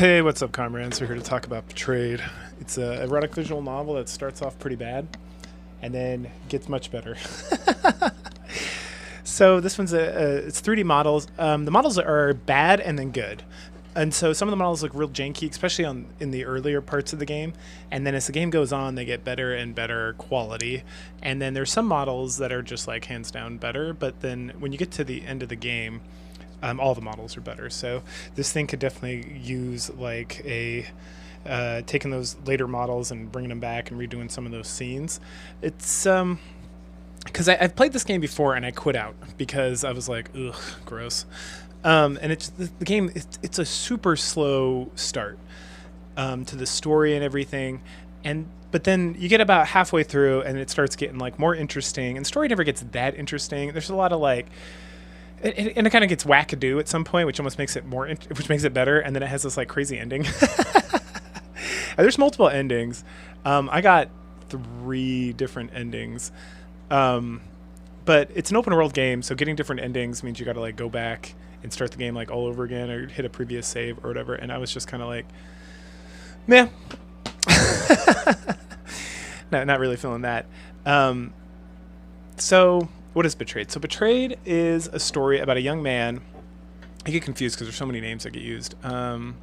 Hey, what's up, comrades? We're here to talk about Betrayed. It's a erotic visual novel that starts off pretty bad and then gets much better. So this one's it's 3D models. The models are bad and then good. And so some of the models look real janky, especially in the earlier parts of the game. And then as the game goes on, they get better and better quality. And then there's some models that are just like hands down better. But then when you get to the end of the game, all the models are better. So this thing could definitely use like taking those later models and bringing them back and redoing some of those scenes. It's because I've played this game before and I quit out because I was like, ugh, gross. And it's the game. It's a super slow start to the story and everything, but then you get about halfway through and it starts getting like more interesting. And the story never gets that interesting. There's a lot of like. And it kind of gets wackadoo at some point, which almost makes it which makes it better. And then it has this like crazy ending. There's multiple endings. I got 3 different endings, but it's an open world game, so getting different endings means you got to like go back and start the game like all over again, or hit a previous save or whatever. And I was just kind of like, meh, not really feeling that. So. What is Betrayed? So Betrayed is a story about a young man. I get confused because there's so many names that get used. I don't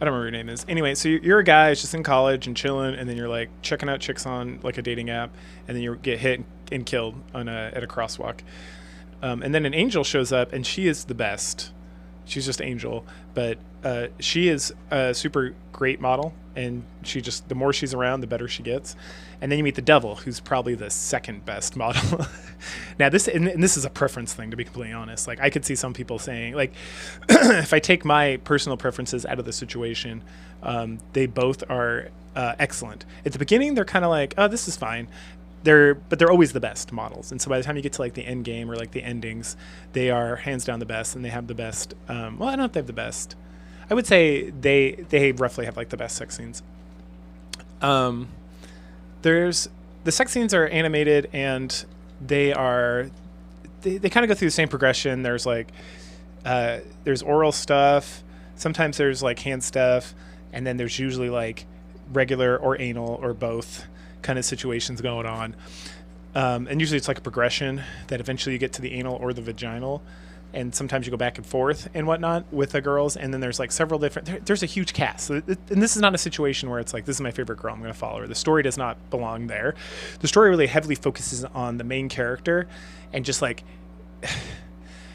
remember what your name is. Anyway, so you're a guy who's just in college and chilling, and then you're like checking out chicks on like a dating app, and then you get hit and killed at a crosswalk. And then an angel shows up, and she is the best. She's just Angel, but she is a super great model, and the more she's around, the better she gets. And then you meet the devil, who's probably the second best model. Now, this is a preference thing, to be completely honest. Like, I could see some people saying, like, if I take my personal preferences out of the situation, they both are excellent. At the beginning, they're kind of like, oh, this is fine. But they're always the best models. And so by the time you get to like the end game or like the endings, they are hands down the best, and they have the best. Well, I don't know if they have the best. I would say they roughly have like the best sex scenes. The sex scenes are animated, and they kind of go through the same progression. There's like there's oral stuff. Sometimes there's like hand stuff, and then there's usually like regular or anal or both kind of situations going on. And usually it's like a progression that eventually you get to the anal or the vaginal. And sometimes you go back and forth and whatnot with the girls. And then there's like several different, there's a huge cast. So and this is not a situation where it's like, this is my favorite girl, I'm going to follow her. The story does not belong there. The story really heavily focuses on the main character and just like,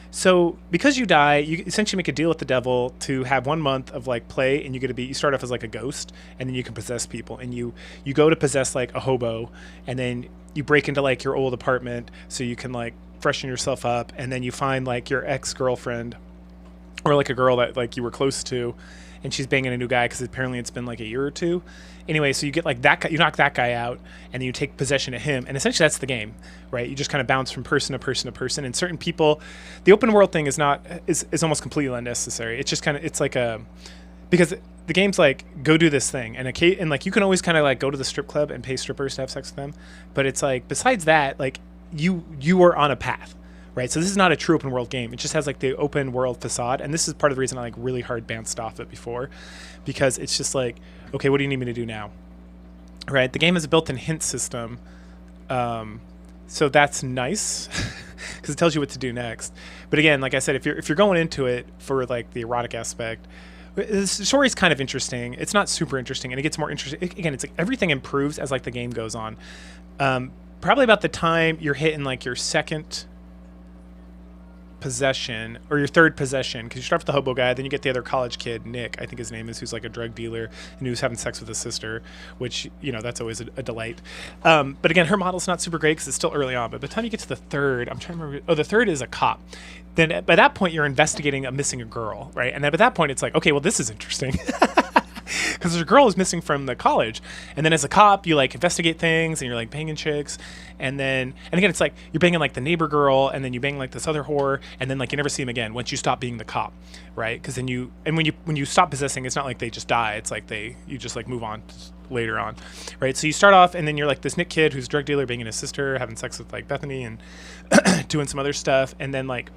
so because you die, you essentially make a deal with the devil to have 1 month of like play, and you start off as like a ghost, and then you can possess people, and you go to possess like a hobo, and then you break into like your old apartment so you can like freshen yourself up, and then you find like your ex-girlfriend or like a girl that like you were close to, and she's banging a new guy because apparently it's been like a year or two. Anyway, so you get like that guy, you knock that guy out, and then you take possession of him, and essentially that's the game, right? You just kind of bounce from person to person to person, and certain people, the open world thing is almost completely unnecessary. It's just kind of, it's like because the game's like, go do this thing, and like you can always kind of like go to the strip club and pay strippers to have sex with them, but it's like, besides that, like you are on a path. Right, so this is not a true open world game. It just has like the open world facade, and this is part of the reason I like really hard bounced off it before, because it's just like, okay, what do you need me to do now? Right, the game has a built-in hint system, so that's nice because it tells you what to do next. But again, like I said, if you're going into it for like the erotic aspect, the story's kind of interesting. It's not super interesting, and it gets more interesting. Again, it's like everything improves as like the game goes on. Probably about the time you're hitting like your second possession or your third possession, because you start with the hobo guy, then you get the other college kid, Nick, I think his name is, who's like a drug dealer and who's having sex with his sister, which, you know, that's always a delight. But again, her model's not super great because it's still early on, but by the time you get to the third, I'm trying to remember, the third is a cop. Then by that point you're investigating a missing girl, right? And then by that point it's like, okay, well, this is interesting. Because there's a girl who's missing from the college, and then as a cop you like investigate things, and you're like banging chicks, and again it's like you're banging like the neighbor girl, and then you bang like this other whore, and then like you never see them again once you stop being the cop, right? Because then when you stop possessing, it's not like they just die, it's like you just like move on later on, right? So you start off, and then you're like this Nick kid who's a drug dealer banging his sister, having sex with like Bethany, and doing some other stuff, and then like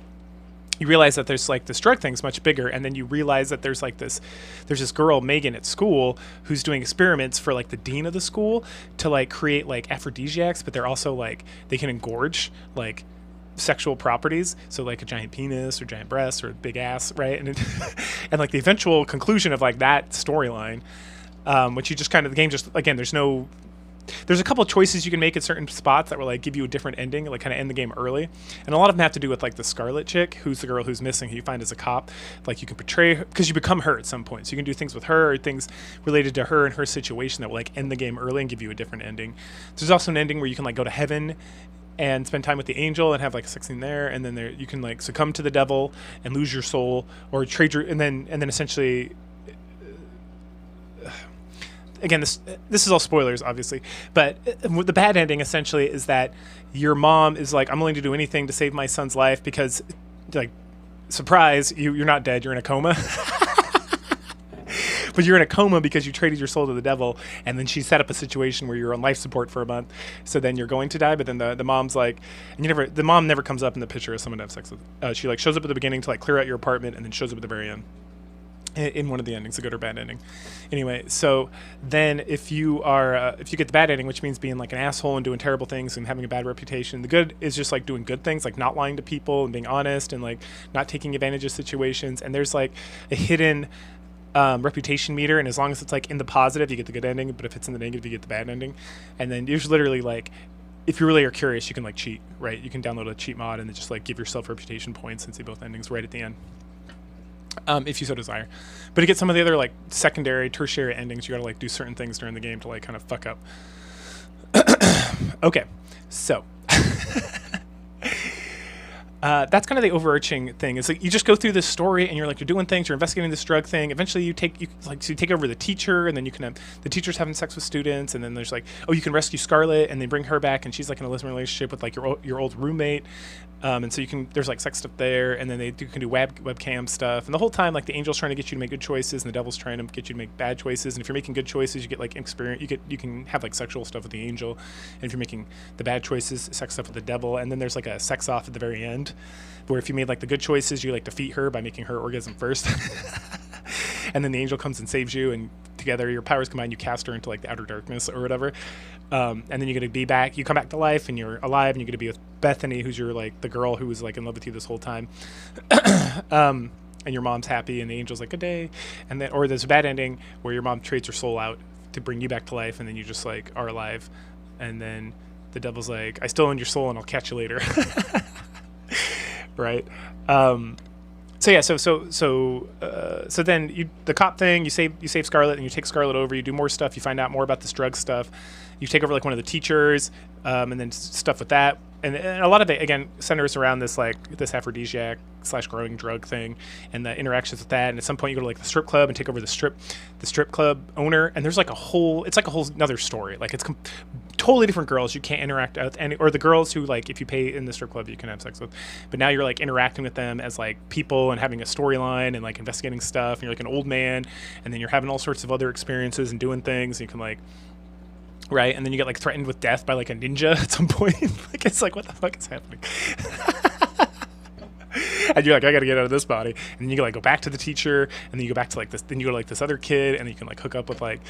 you realize that there's like this drug thing's much bigger, and then you realize that there's this girl Megan at school who's doing experiments for like the dean of the school to like create like aphrodisiacs, but they're also like they can engorge like sexual properties, so like a giant penis or giant breasts or a big ass, right? And and like the eventual conclusion of like that storyline, which you just kind of the game just again there's a couple of choices you can make at certain spots that will like give you a different ending, like kind of end the game early. And a lot of them have to do with like the Scarlet chick, who's the girl who's missing, who you find as a cop. Like you can portray her because you become her at some point. So you can do things with her or things related to her and her situation that will like end the game early and give you a different ending. There's also an ending where you can like go to heaven and spend time with the angel and have like a sex scene there, and then there you can like succumb to the devil and lose your soul, or trade your and then essentially again, this is all spoilers, obviously, but the bad ending essentially is that your mom is like, I'm willing to do anything to save my son's life because, like, surprise, you're not dead, you're in a coma. But you're in a coma because you traded your soul to the devil, and then she set up a situation where you're on life support for a month, so then you're going to die, but then the mom's like, and the mom never comes up in the picture as someone to have sex with. She like shows up at the beginning to like clear out your apartment, and then shows up at the very end. In one of the endings, a good or bad ending. Anyway, so then if you get the bad ending, which means being like an asshole and doing terrible things and having a bad reputation, the good is just like doing good things, like not lying to people and being honest and like not taking advantage of situations. And there's like a hidden reputation meter, and as long as it's like in the positive, you get the good ending, but if it's in the negative, you get the bad ending. And then there's literally like, if you really are curious, you can like cheat, right? You can download a cheat mod and then just like give yourself reputation points and see both endings right at the end. If you so desire. But to get some of the other like secondary, tertiary endings, you gotta like do certain things during the game to like kind of fuck up. Okay, so that's kind of the overarching thing. It's like you just go through this story and you're doing things, you're investigating this drug thing. Eventually you take over the teacher, and then you can have the teachers having sex with students, and then there's like, oh, you can rescue Scarlet and then bring her back, and she's like in a lesbian relationship with like your old roommate. And so there's like sex stuff there, and then you can do webcam stuff, and the whole time like the angel's trying to get you to make good choices, and the devil's trying to get you to make bad choices. And if you're making good choices, you get like experience. You can have like sexual stuff with the angel, and if you're making the bad choices, sex stuff with the devil. And then there's like a sex off at the very end, where if you made like the good choices, you like defeat her by making her orgasm first, and then the angel comes and saves you, and together your powers combine, you cast her into like the outer darkness or whatever. And then you're gonna be back. You come back to life, and you're alive, and you're gonna be with Bethany, who's your like the girl who was like in love with you this whole time. And your mom's happy, and the angel's like, good day. And then, or there's a bad ending where your mom trades her soul out to bring you back to life, and then you just like are alive. And then the devil's like, I still own your soul, and I'll catch you later. Right. So yeah, so then the cop thing, you save Scarlet, and you take Scarlet over. You do more stuff. You find out more about this drug stuff. You take over like one of the teachers, and then stuff with that. And a lot of it again centers around this aphrodisiac / growing drug thing, and the interactions with that. And at some point, you go to like the strip club and take over the strip club owner. And there's like it's like a whole another story. Like it's totally different girls you can't interact with, or the girls who like if you pay in the strip club you can have sex with. But now you're like interacting with them as like people and having a storyline and like investigating stuff. And you're like an old man, and then you're having all sorts of other experiences and doing things. And you can like. Right, and then you get like threatened with death by like a ninja at some point. Like it's like, what the fuck is happening? And you're like, I gotta get out of this body. And then you like go back to the teacher, and then you go back to like this. Then you go to like this other kid, and you can like hook up with like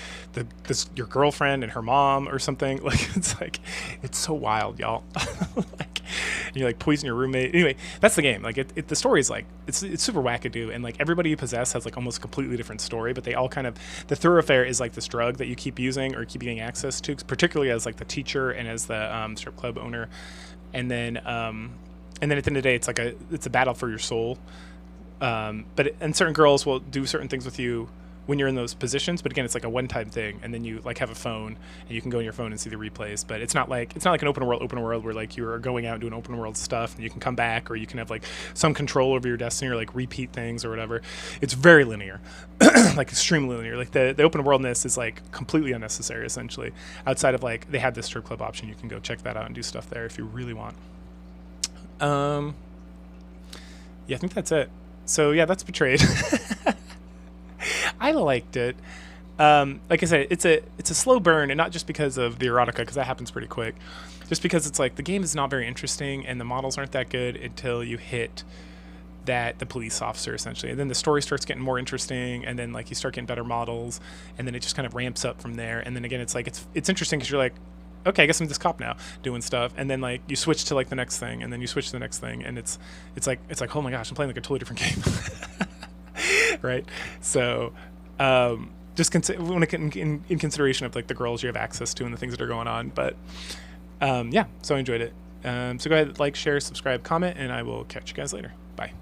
your girlfriend and her mom or something. Like it's so wild, y'all. Like you like poison your roommate. Anyway, that's the game. Like the story is like it's super wackadoo, and like everybody you possess has like almost a completely different story. But they all kind of the thoroughfare is like this drug that you keep using or keep getting access to, particularly as like the teacher and as the strip club owner, and then at the end of the day, it's a battle for your soul. And certain girls will do certain things with you when you're in those positions. But again, it's like a one-time thing, and then you like have a phone, and you can go on your phone and see the replays. But it's not like an open world where like you're going out and doing open world stuff, and you can come back, or you can have like some control over your destiny, or like repeat things or whatever. It's very linear, like extremely linear. Like the open worldness is like completely unnecessary, essentially. Outside of like they have this strip club option, you can go check that out and do stuff there if you really want. Yeah, I think that's it. So yeah, that's Betrayed. I liked it. Like I said, it's a slow burn, and not just because of the erotica, because that happens pretty quick. Just because it's like the game is not very interesting, and the models aren't that good until you hit that the police officer essentially, and then the story starts getting more interesting, and then like you start getting better models, and then it just kind of ramps up from there. And then again, it's like it's interesting because you're like, okay, I guess I'm this cop now doing stuff, and then like you switch to like the next thing, and then you switch to the next thing, and it's like oh my gosh, I'm playing like a totally different game. Right? So just when in consideration of like the girls you have access to and the things that are going on. But yeah, so I enjoyed it. So go ahead, like, share, subscribe, comment, and I will catch you guys later. Bye.